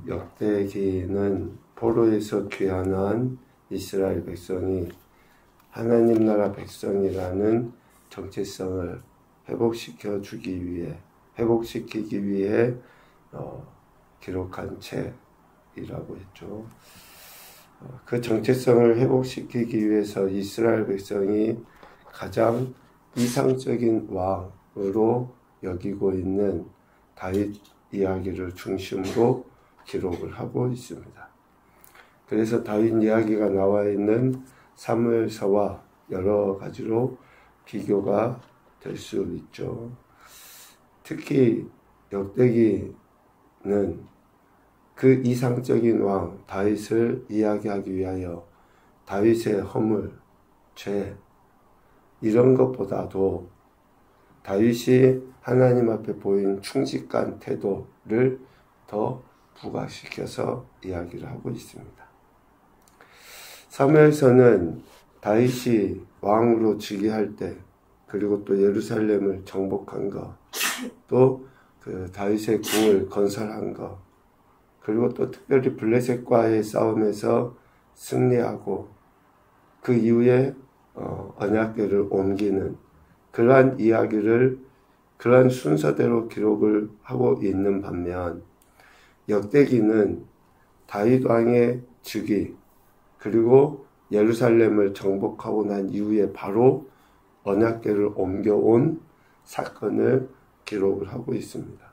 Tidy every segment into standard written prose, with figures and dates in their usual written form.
역대기는 포로에서 귀환한 이스라엘 백성이 하나님 나라 백성이라는 정체성을 회복시키기 위해 기록한 책이라고 했죠. 그 정체성을 회복시키기 위해서 이스라엘 백성이 가장 이상적인 왕으로 여기고 있는 다윗 이야기를 중심으로 기록을 하고 있습니다. 그래서 다윗 이야기가 나와 있는 사무엘서와 여러 가지로 비교가 될 수 있죠. 특히 역대기는 그 이상적인 왕 다윗을 이야기하기 위하여 다윗의 허물, 죄 이런 것보다도 다윗이 하나님 앞에 보인 충직한 태도를 더 부각시켜서 이야기를 하고 있습니다. 사무엘서는 다윗이 왕으로 즉위할 때, 그리고 또 예루살렘을 정복한 것, 또 그 다윗의 궁을 건설한 것, 그리고 또 특별히 블레셋과의 싸움에서 승리하고 그 이후에 언약궤를 옮기는 그러한 이야기를 그러한 순서대로 기록을 하고 있는 반면, 역대기는 다윗 왕의 즉위 그리고 예루살렘을 정복하고 난 이후에 바로 언약궤를 옮겨온 사건을 기록을 하고 있습니다.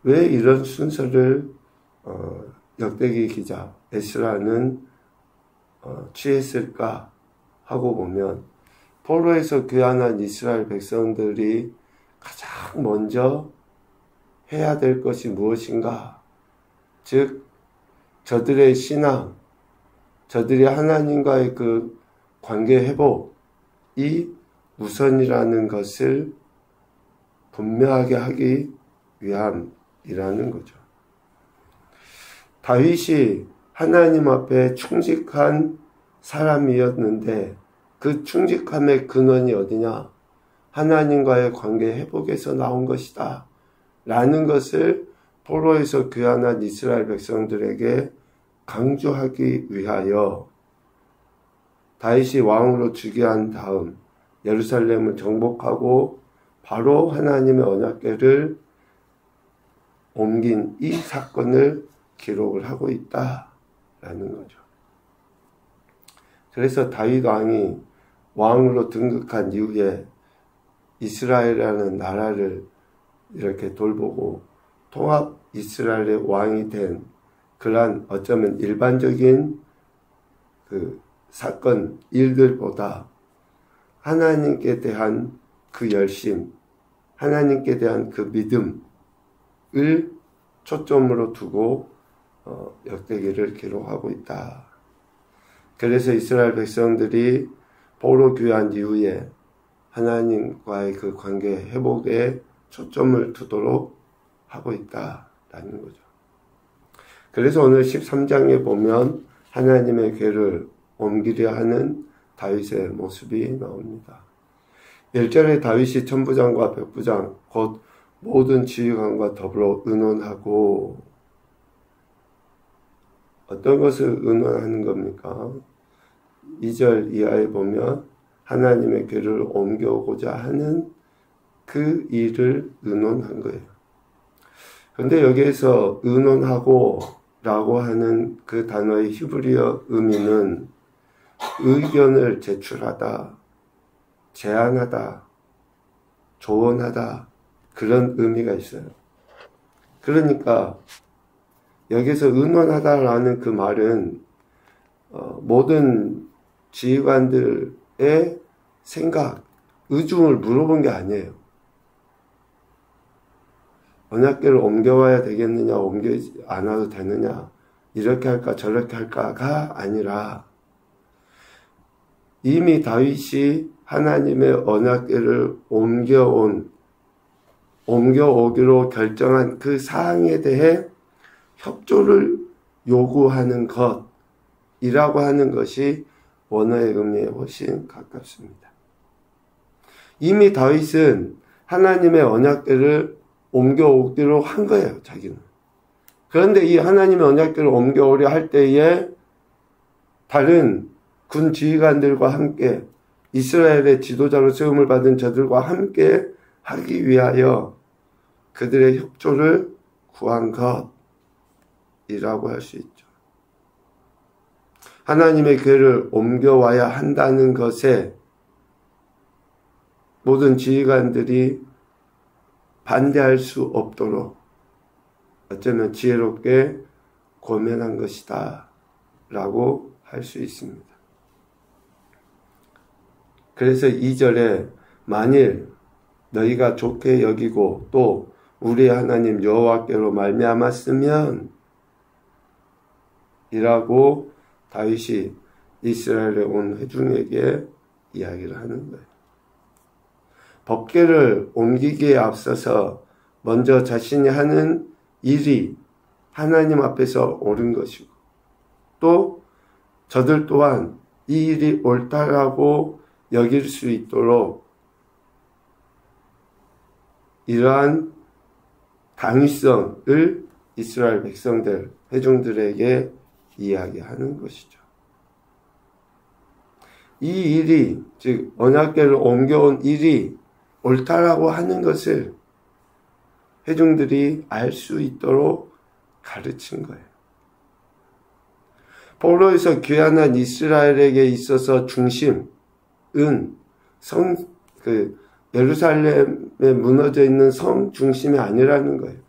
왜 이런 순서를 역대기 기자 에스라는 취했을까 하고 보면, 포로에서 귀환한 이스라엘 백성들이 가장 먼저 해야 될 것이 무엇인가? 즉, 저들의 신앙, 저들이 하나님과의 그 관계 회복이 우선이라는 것을 분명하게 하기 위함이라는 거죠. 다윗이 하나님 앞에 충직한 사람이었는데 그 충직함의 근원이 어디냐? 하나님과의 관계 회복에서 나온 것이다 라는 것을 포로에서 귀환한 이스라엘 백성들에게 강조하기 위하여 다윗이 왕으로 즉위한 다음 예루살렘을 정복하고 바로 하나님의 언약궤를 옮긴 이 사건을 기록을 하고 있다라는 거죠. 그래서 다윗 왕이 왕으로 등극한 이후에 이스라엘이라는 나라를 이렇게 돌보고 통합 이스라엘의 왕이 된 그러한 어쩌면 일반적인 그 사건, 일들보다 하나님께 대한 그 열심, 하나님께 대한 그 믿음을 초점으로 두고 역대기를 기록하고 있다. 그래서 이스라엘 백성들이 포로 귀환 이후에 하나님과의 그 관계 회복에 초점을 두도록 하고 있다라는 거죠. 그래서 오늘 13장에 보면 하나님의 궤를 옮기려 하는 다윗의 모습이 나옵니다. 1절에 다윗이 천부장과 백부장 곧 모든 지휘관과 더불어 의논하고, 어떤 것을 의논하는 겁니까? 2절 이하에 보면 하나님의 궤를 옮겨오고자 하는 그 일을 의논한 거예요. 그런데 여기에서 의논하고 라고 하는 그 단어의 히브리어 의미는 의견을 제출하다, 제안하다, 조언하다, 그런 의미가 있어요. 그러니까 여기서 의논하다라는 그 말은 모든 지휘관들의 생각, 의중을 물어본 게 아니에요. 언약궤를 옮겨와야 되겠느냐, 옮기지 않아도 되느냐, 이렇게 할까 저렇게 할까가 아니라 이미 다윗이 하나님의 언약궤를 옮겨오기로 결정한 그 사항에 대해 협조를 요구하는 것이라고 하는 것이 원어의 의미에 훨씬 가깝습니다. 이미 다윗은 하나님의 언약궤를 옮겨오기로 한 거예요, 자기는. 그런데 이 하나님의 언약궤를 옮겨오려 할 때에 다른 군 지휘관들과 함께 이스라엘의 지도자로 세움을 받은 저들과 함께 하기 위하여 그들의 협조를 구한 것이라고 할 수 있죠. 하나님의 궤를 옮겨와야 한다는 것에 모든 지휘관들이 반대할 수 없도록 어쩌면 지혜롭게 고면한 것이다 라고 할 수 있습니다. 그래서 2절에 만일 너희가 좋게 여기고 또 우리의 하나님 여호와께로 말미암았으면 이라고 다윗이 이스라엘에 온 회중에게 이야기를 하는 거예요. 법궤를 옮기기에 앞서서 먼저 자신이 하는 일이 하나님 앞에서 옳은 것이고 또 저들 또한 이 일이 옳다라고 여길 수 있도록 이러한 당위성을 이스라엘 백성들, 회중들에게 이야기하는 것이죠. 이 일이, 즉 언약궤를 옮겨온 일이 옳다라고 하는 것을 회중들이 알 수 있도록 가르친 거예요. 포로에서 귀환한 이스라엘에게 있어서 중심은 예루살렘에 무너져 있는 성 중심이 아니라는 거예요.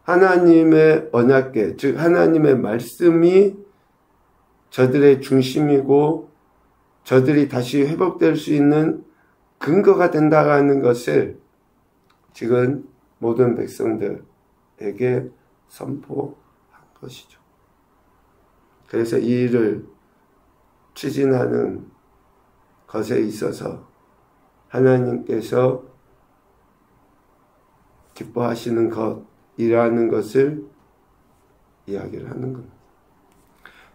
하나님의 언약궤, 즉 하나님의 말씀이 저들의 중심이고 저들이 다시 회복될 수 있는 근거가 된다라는 것을 지금 모든 백성들에게 선포한 것이죠. 그래서 이 일을 추진하는 것에 있어서 하나님께서 기뻐하시는 것이라는 것을 이야기를 하는 겁니다.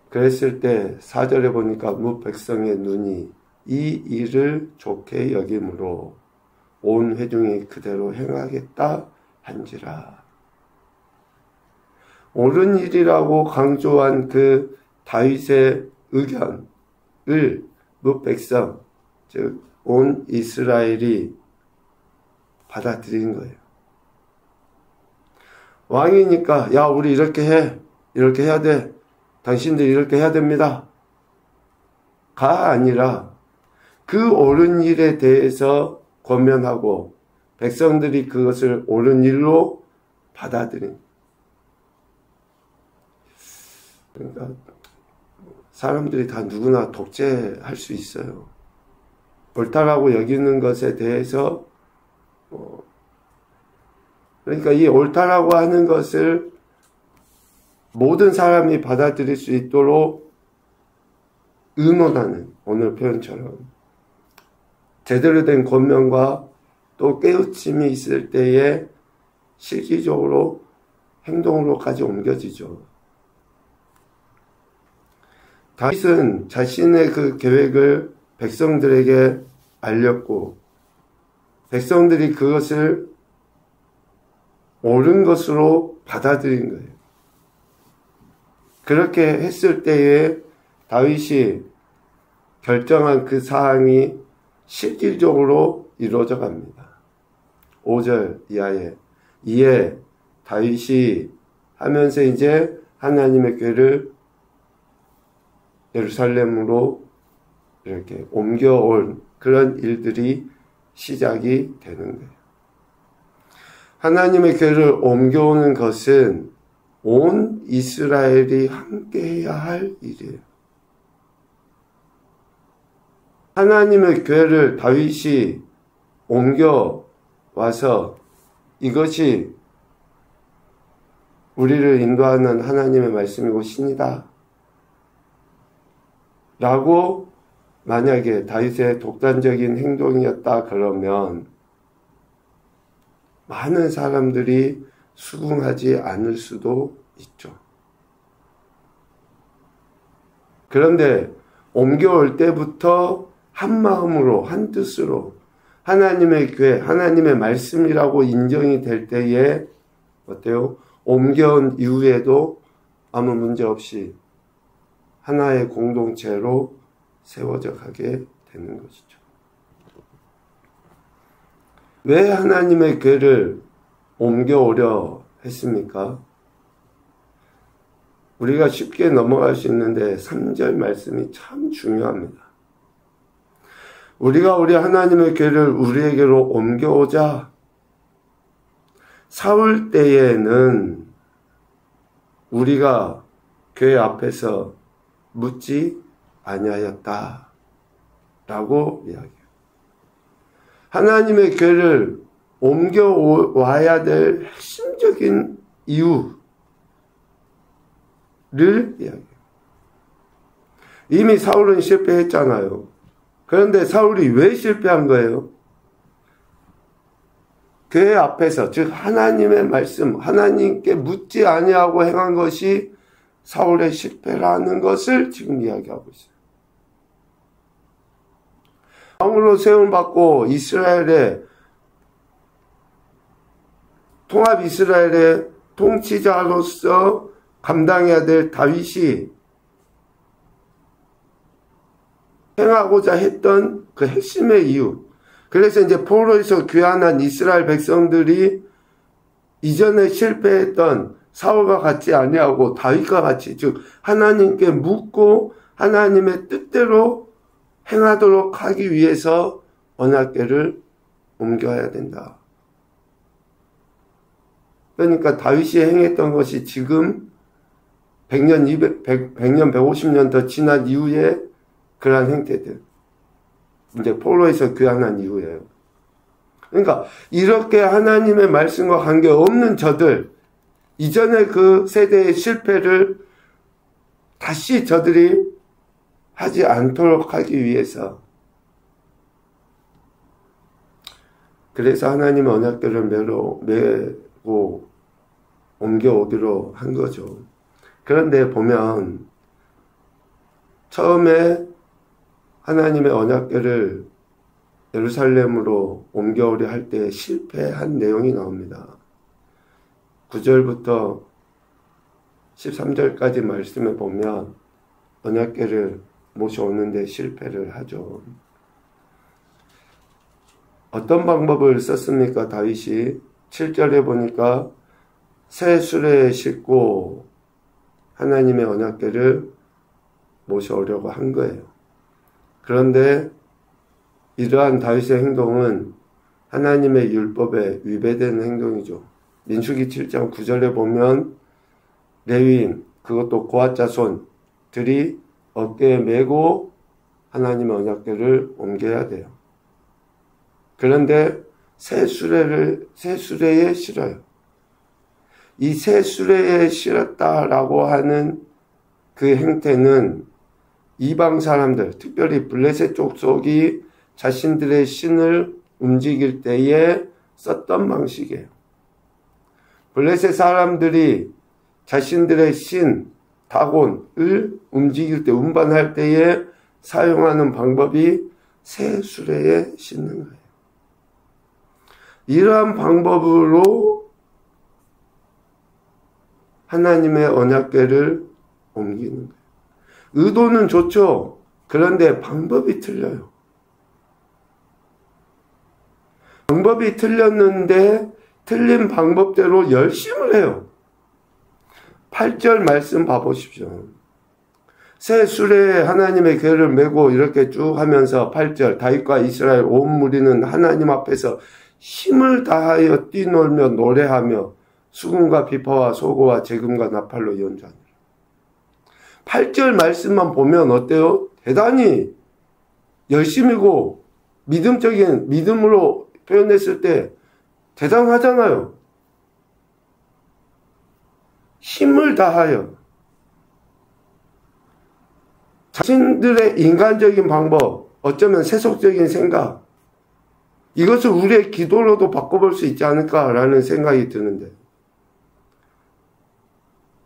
그랬을 때 4절에 보니까 뭇 백성의 눈이 이 일을 좋게 여김으로 온 회중이 그대로 행하겠다 한지라. 옳은 일이라고 강조한 그 다윗의 의견을 뭇 백성, 즉 온 이스라엘이 받아들인 거예요. 왕이니까 야 우리 이렇게 해, 이렇게 해야 돼, 당신들 이렇게 해야 됩니다 가 아니라 그 옳은 일에 대해서 권면하고 백성들이 그것을 옳은 일로 받아들인. 그러니까 사람들이 다 누구나 독재할 수 있어요. 옳다라고 여기는 것에 대해서 그러니까 이 옳다라고 하는 것을 모든 사람이 받아들일 수 있도록 의논하는, 오늘 표현처럼 제대로 된 권면과 또 깨우침이 있을 때에 실질적으로 행동으로까지 옮겨지죠. 다윗은 자신의 그 계획을 백성들에게 알렸고 백성들이 그것을 옳은 것으로 받아들인 거예요. 그렇게 했을 때에 다윗이 결정한 그 사항이 실질적으로 이루어져 갑니다. 5절 이하에 이에 다윗이 하면서 이제 하나님의 궤를 예루살렘으로 이렇게 옮겨온 그런 일들이 시작이 되는 거예요. 하나님의 궤를 옮겨오는 것은 온 이스라엘이 함께 해야 할 일이에요. 하나님의 궤를 다윗이 옮겨와서 이것이 우리를 인도하는 하나님의 말씀이고 신이다 라고 만약에 다윗의 독단적인 행동이었다 그러면 많은 사람들이 수긍하지 않을 수도 있죠. 그런데 옮겨올 때부터 한 마음으로 한 뜻으로 하나님의 궤, 하나님의 말씀이라고 인정이 될 때에 어때요? 옮겨온 이후에도 아무 문제 없이 하나의 공동체로 세워져 가게 되는 것이죠. 왜 하나님의 교회를 옮겨오려 했습니까? 우리가 쉽게 넘어갈 수 있는데 3절 말씀이 참 중요합니다. 우리가 우리 하나님의 교회를 우리에게로 옮겨오자 사울 때에는 우리가 교회 앞에서 묻지 아니하였다 라고 이야기해요. 하나님의 교회를 옮겨와야 될 핵심적인 이유를 이야기해요. 이미 사울은 실패했잖아요. 그런데 사울이 왜 실패한 거예요? 교회 앞에서, 즉 하나님의 말씀, 하나님께 묻지 아니하고 행한 것이 사울의 실패라는 것을 지금 이야기하고 있어요. 왕으로 세움받고 이스라엘의 통합 이스라엘의 통치자로서 감당해야 될 다윗이 행하고자 했던 그 핵심의 이유. 그래서 이제 포로에서 귀환한 이스라엘 백성들이 이전에 실패했던 사울과 같이 아니하고 다윗과 같이, 즉 하나님께 묻고 하나님의 뜻대로 행하도록 하기 위해서 언약궤를 옮겨야 된다. 그러니까 다윗이 행했던 것이 지금 100년, 150년 더 지난 이후에 그러한 행태들. 이제 포로에서 귀환한 이후에요. 그러니까 이렇게 하나님의 말씀과 관계없는 저들, 이전에 그 세대의 실패를 다시 저들이 하지 않도록 하기 위해서, 그래서 하나님의 언약궤를 메고 옮겨오기로 한 거죠. 그런데 보면 처음에 하나님의 언약궤를 예루살렘으로 옮겨오려 할 때 실패한 내용이 나옵니다. 9절부터 13절까지 말씀에 보면 언약궤를 모셔오는데 실패를 하죠. 어떤 방법을 썼습니까? 다윗이 7절에 보니까 새 수레에 싣고 하나님의 언약궤를 모셔오려고 한 거예요. 그런데 이러한 다윗의 행동은 하나님의 율법에 위배되는 행동이죠. 민수기 7장 9절에 보면 레위인, 그것도 고앗 자손들이 어깨에 메고 하나님의 언약궤를 옮겨야 돼요. 그런데 새 수레에 실어요. 이 새 수레에 실었다라고 하는 그 행태는 이방 사람들, 특별히 블레셋 족속이 자신들의 신을 움직일 때에 썼던 방식이에요. 블레셋 사람들이 자신들의 신, 다곤을 움직일 때, 운반할 때에 사용하는 방법이 새 수레에 싣는 거예요. 이러한 방법으로 하나님의 언약궤를 옮기는 거예요. 의도는 좋죠. 그런데 방법이 틀려요. 방법이 틀렸는데 틀린 방법대로 열심을 해요. 8절 말씀 봐보십시오. 새 수레에 하나님의 궤를 메고 이렇게 쭉 하면서 8절 다윗과 이스라엘 온 무리는 하나님 앞에서 힘을 다하여 뛰놀며 노래하며 수금과 비파와 소고와 재금과 나팔로 연주하니라. 8절 말씀만 보면 어때요? 대단히 열심이고 믿음적인, 믿음으로 표현했을 때 대단하잖아요. 힘을 다하여 자신들의 인간적인 방법, 어쩌면 세속적인 생각, 이것을 우리의 기도로도 바꿔볼 수 있지 않을까라는 생각이 드는데,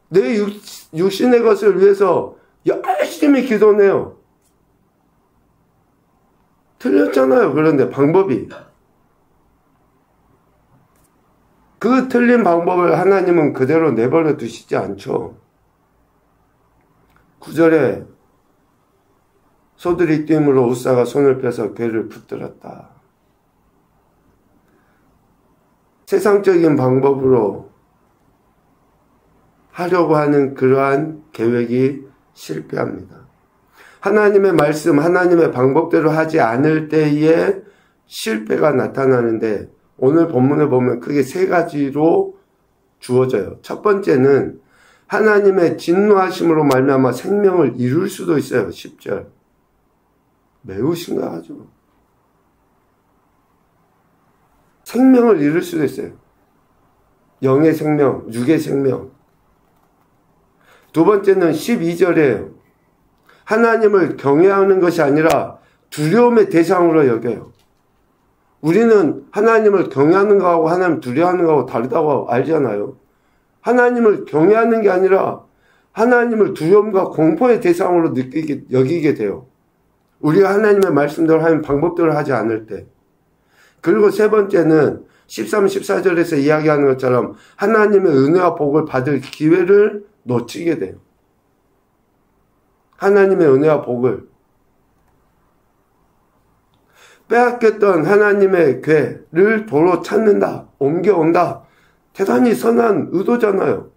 내 육신의 것을 위해서 열심히 기도해요. 틀렸잖아요. 그런데 방법이. 그 틀린 방법을 하나님은 그대로 내버려 두시지 않죠. 9절에 소들이 뛴으로 웃사가 손을 펴서 괴를 붙들었다. 세상적인 방법으로 하려고 하는 그러한 계획이 실패합니다. 하나님의 말씀, 하나님의 방법대로 하지 않을 때에 실패가 나타나는데 오늘 본문에 보면 크게 세 가지로 주어져요. 첫 번째는 하나님의 진노하심으로 말미암아 생명을 잃을 수도 있어요. 10절. 매우 심각하죠. 생명을 잃을 수도 있어요. 영의 생명, 육의 생명. 두 번째는 12절이에요. 하나님을 경외하는 것이 아니라 두려움의 대상으로 여겨요. 우리는 하나님을 경외하는 거하고 하나님 두려워하는 거하고 다르다고 알잖아요. 하나님을 경외하는 게 아니라 하나님을 두려움과 공포의 대상으로 여기게 돼요. 우리가 하나님의 말씀대로 하는 방법대로 하지 않을 때. 그리고 세 번째는 13, 14절에서 이야기하는 것처럼 하나님의 은혜와 복을 받을 기회를 놓치게 돼요. 하나님의 은혜와 복을 빼앗겼던 하나님의 궤를 도로 찾는다, 옮겨온다. 대단히 선한 의도잖아요.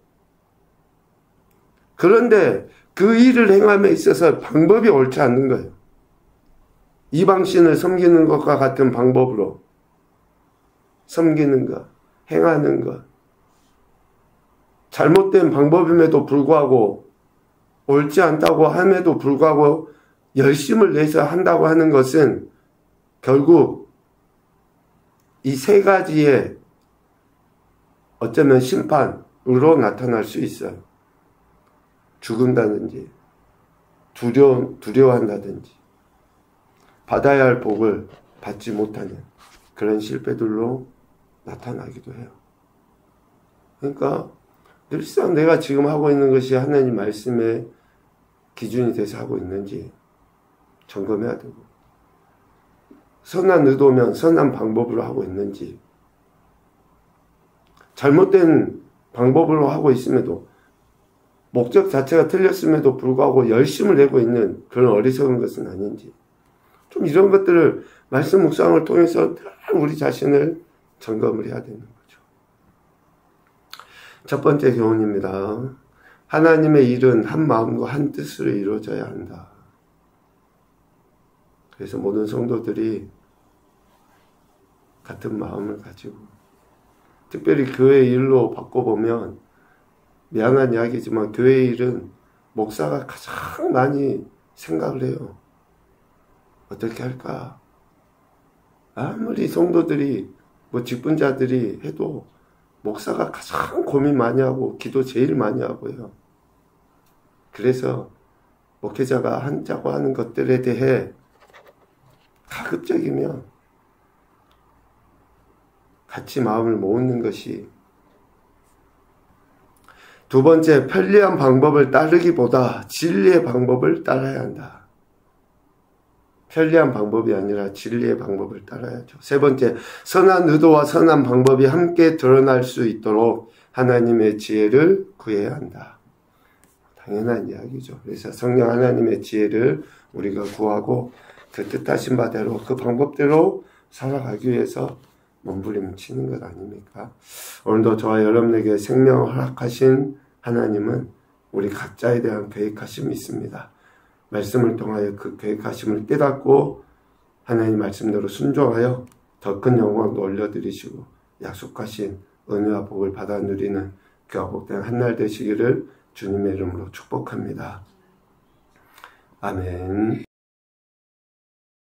그런데 그 일을 행함에 있어서 방법이 옳지 않는 거예요. 이방신을 섬기는 것과 같은 방법으로 섬기는 것, 행하는 것. 잘못된 방법임에도 불구하고 옳지 않다고 함에도 불구하고 열심을 내서 한다고 하는 것은 결국 이 세 가지의 어쩌면 심판으로 나타날 수 있어요. 죽은다든지 두려워한다든지 받아야 할 복을 받지 못하는 그런 실패들로 나타나기도 해요. 그러니까 늘상 내가 지금 하고 있는 것이 하나님 말씀의 기준이 돼서 하고 있는지 점검해야 되고, 선한 의도면 선한 방법으로 하고 있는지, 잘못된 방법으로 하고 있음에도 목적 자체가 틀렸음에도 불구하고 열심을 내고 있는 그런 어리석은 것은 아닌지, 좀 이런 것들을 말씀 묵상을 통해서 우리 자신을 점검을 해야 되는 거죠. 첫 번째 교훈입니다. 하나님의 일은 한 마음과 한 뜻으로 이루어져야 한다. 그래서 모든 성도들이 같은 마음을 가지고, 특별히 교회 일로 바꿔보면 미안한 이야기지만 교회 일은 목사가 가장 많이 생각을 해요. 어떻게 할까? 아무리 성도들이 직분자들이 해도 목사가 가장 고민 많이 하고 기도 제일 많이 하고요. 그래서 목회자가 한다고 하는 것들에 대해 가급적이면 같이 마음을 모으는 것이, 두 번째, 편리한 방법을 따르기보다 진리의 방법을 따라야 한다. 편리한 방법이 아니라 진리의 방법을 따라야죠. 세 번째, 선한 의도와 선한 방법이 함께 드러날 수 있도록 하나님의 지혜를 구해야 한다. 당연한 이야기죠. 그래서 성령 하나님의 지혜를 우리가 구하고 그 뜻하신 바대로 그 방법대로 살아가기 위해서 몸부림치는 것 아닙니까? 오늘도 저와 여러분에게 생명을 허락하신 하나님은 우리 각자에 대한 계획하심이 있습니다. 말씀을 통하여 그 계획하심을 깨닫고 하나님 말씀대로 순종하여 더 큰 영광도 올려드리시고 약속하신 은혜와 복을 받아 누리는 귀하 복된 한날 되시기를 주님의 이름으로 축복합니다. 아멘.